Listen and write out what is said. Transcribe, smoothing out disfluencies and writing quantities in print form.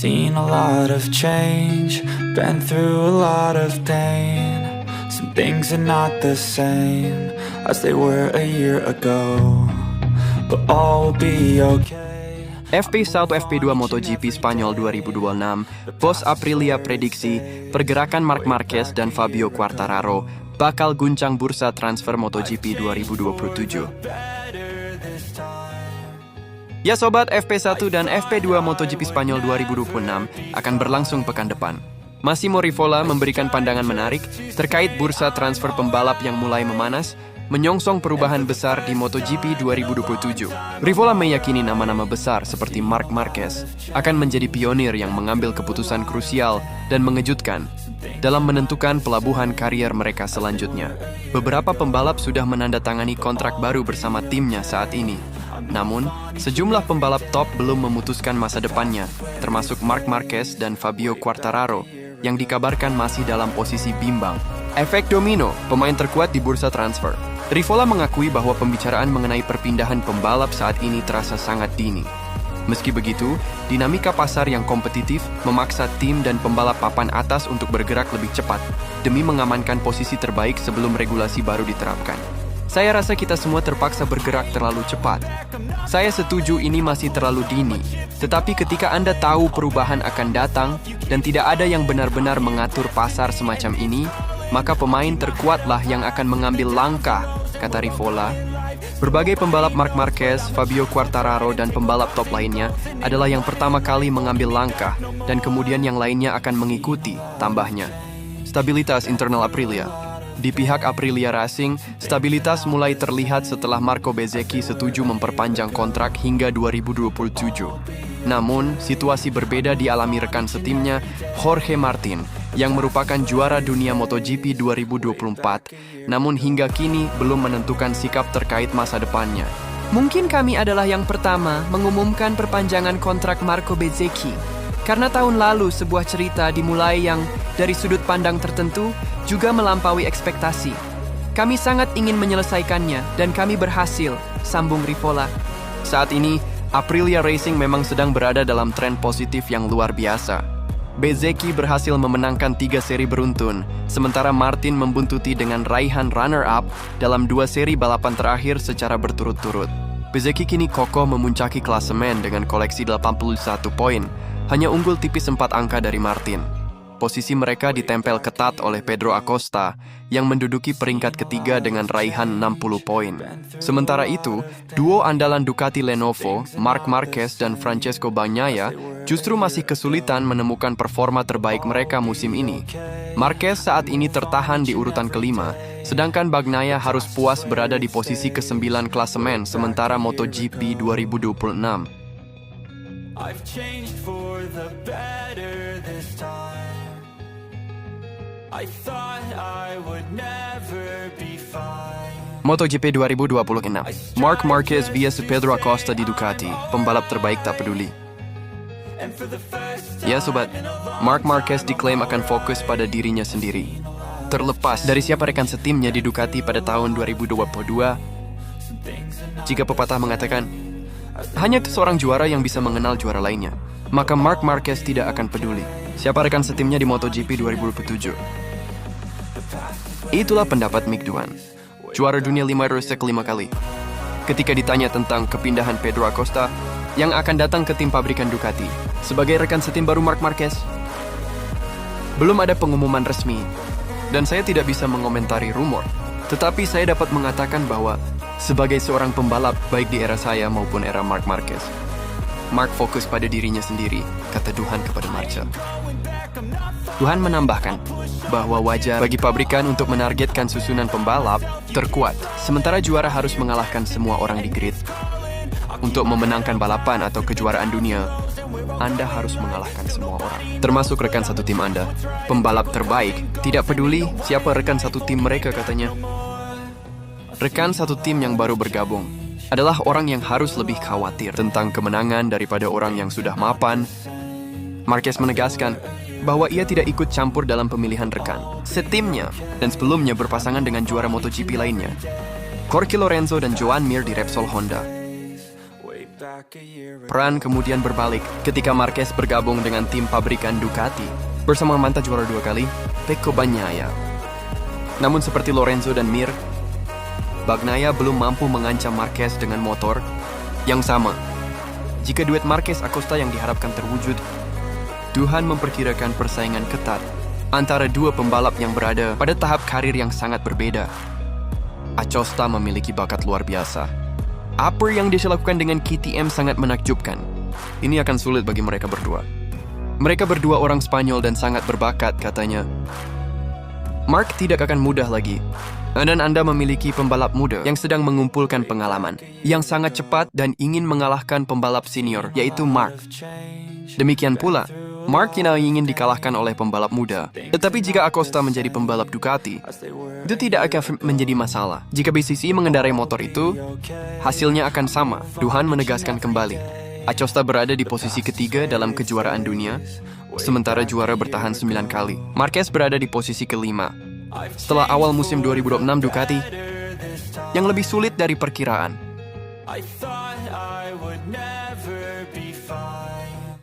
seen a lot of change, been through a lot of pain. Some things are not the same as they were a year ago, but all will be okay. FP1 FP2 MotoGP Spanyol 2026, Bos Aprilia prediksi pergerakan Marc Marquez dan Fabio Quartararo bakal guncang bursa transfer MotoGP 2027. Ya sobat, FP1 dan FP2 MotoGP Spanyol 2026 akan berlangsung pekan depan. Massimo Rivola memberikan pandangan menarik terkait bursa transfer pembalap yang mulai memanas, menyongsong perubahan besar di MotoGP 2027. Rivola meyakini nama-nama besar seperti Marc Marquez akan menjadi pionir yang mengambil keputusan krusial dan mengejutkan dalam menentukan pelabuhan karier mereka selanjutnya. Beberapa pembalap sudah menandatangani kontrak baru bersama timnya saat ini. Namun, sejumlah pembalap top belum memutuskan masa depannya, termasuk Marc Marquez dan Fabio Quartararo, yang dikabarkan masih dalam posisi bimbang. Efek domino, pemain terkuat di bursa transfer. Rivola mengakui bahwa pembicaraan mengenai perpindahan pembalap saat ini terasa sangat dini. Meski begitu, dinamika pasar yang kompetitif memaksa tim dan pembalap papan atas untuk bergerak lebih cepat demi mengamankan posisi terbaik sebelum regulasi baru diterapkan. Saya rasa kita semua terpaksa bergerak terlalu cepat. Saya setuju ini masih terlalu dini, tetapi ketika Anda tahu perubahan akan datang dan tidak ada yang benar-benar mengatur pasar semacam ini, maka pemain terkuatlah yang akan mengambil langkah, kata Rivola. Berbagai pembalap Marc Marquez, Fabio Quartararo, dan pembalap top lainnya adalah yang pertama kali mengambil langkah, dan kemudian yang lainnya akan mengikuti, tambahnya. Stabilitas internal Aprilia. Di pihak Aprilia Racing, stabilitas mulai terlihat setelah Marco Bezzecchi setuju memperpanjang kontrak hingga 2027. Namun, situasi berbeda dialami rekan setimnya, Jorge Martin, yang merupakan juara dunia MotoGP 2024, namun hingga kini belum menentukan sikap terkait masa depannya. Mungkin kami adalah yang pertama mengumumkan perpanjangan kontrak Marco Bezzecchi. Karena tahun lalu sebuah cerita dimulai yang dari sudut pandang tertentu juga melampaui ekspektasi. Kami sangat ingin menyelesaikannya dan kami berhasil, sambung Rivola. Saat ini, Aprilia Racing memang sedang berada dalam tren positif yang luar biasa. Bezzecchi berhasil memenangkan 3 seri beruntun, sementara Martin membuntuti dengan raihan runner-up dalam 2 seri balapan terakhir secara berturut-turut. Bezzecchi kini kokoh memuncaki klasemen dengan koleksi 81 poin, hanya unggul tipis 4 angka dari Martin. Posisi mereka ditempel ketat oleh Pedro Acosta yang menduduki peringkat ketiga dengan raihan 60 poin. Sementara itu, duo andalan Ducati Lenovo, Marc Marquez dan Francesco Bagnaia justru masih kesulitan menemukan performa terbaik mereka musim ini. Marquez saat ini tertahan di urutan kelima, sedangkan Bagnaia harus puas berada di posisi ke-9 klasemen sementara MotoGP 2026. I've changed for the better this time. I thought I would never be fine. MotoGP 2026. Marc Marquez vs Pedro Acosta di Ducati. Pembalap terbaik tak peduli. Ya sobat, Marc Marquez diklaim akan fokus pada dirinya sendiri. Terlepas dari siapa rekan setimnya di Ducati pada tahun 2022, jika pepatah mengatakan, hanya seorang juara yang bisa mengenal juara lainnya, maka Marc Marquez tidak akan peduli siapa rekan setimnya di MotoGP 2027. Itulah pendapat Mick Doohan, juara dunia 5 race 5 kali. Ketika ditanya tentang kepindahan Pedro Acosta yang akan datang ke tim pabrikan Ducati sebagai rekan setim baru Marc Marquez, belum ada pengumuman resmi dan saya tidak bisa mengomentari rumor. Tetapi saya dapat mengatakan bahwa sebagai seorang pembalap baik di era saya maupun era Marc Marquez, Marc fokus pada dirinya sendiri, kata Doohan kepada Marca. Doohan menambahkan bahwa wajar bagi pabrikan untuk menargetkan susunan pembalap terkuat, sementara juara harus mengalahkan semua orang di grid. Untuk memenangkan balapan atau kejuaraan dunia, Anda harus mengalahkan semua orang, termasuk rekan satu tim Anda. Pembalap terbaik, tidak peduli siapa rekan satu tim mereka, katanya. Rekan satu tim yang baru bergabung adalah orang yang harus lebih khawatir tentang kemenangan daripada orang yang sudah mapan. Marquez menegaskan bahwa ia tidak ikut campur dalam pemilihan rekan setimnya dan sebelumnya berpasangan dengan juara MotoGP lainnya, Jorge Lorenzo dan Joan Mir di Repsol Honda. Peran kemudian berbalik ketika Marquez bergabung dengan tim pabrikan Ducati bersama mantan juara 2 kali, Pecco Bagnaia. Namun seperti Lorenzo dan Mir, Bagnaia belum mampu mengancam Marquez dengan motor yang sama. Jika duet Marquez-Acosta yang diharapkan terwujud, Tuhan memperkirakan persaingan ketat antara dua pembalap yang berada pada tahap karir yang sangat berbeda. Acosta memiliki bakat luar biasa. Apa yang dia lakukan dengan KTM sangat menakjubkan. Ini akan sulit bagi mereka berdua. Mereka berdua orang Spanyol dan sangat berbakat, katanya. Mark tidak akan mudah lagi. Dan Anda memiliki pembalap muda yang sedang mengumpulkan pengalaman, yang sangat cepat dan ingin mengalahkan pembalap senior, yaitu Mark. Demikian pula, Mark tidak ingin dikalahkan oleh pembalap muda. Tetapi jika Acosta menjadi pembalap Ducati, itu tidak akan menjadi masalah. Jika BCC mengendarai motor itu, hasilnya akan sama. Tuhan menegaskan kembali. Acosta berada di posisi ketiga dalam kejuaraan dunia, sementara juara bertahan 9 kali. Marquez berada di posisi kelima. Setelah awal musim 2026 Ducati, yang lebih sulit dari perkiraan. I thought I would never be fine.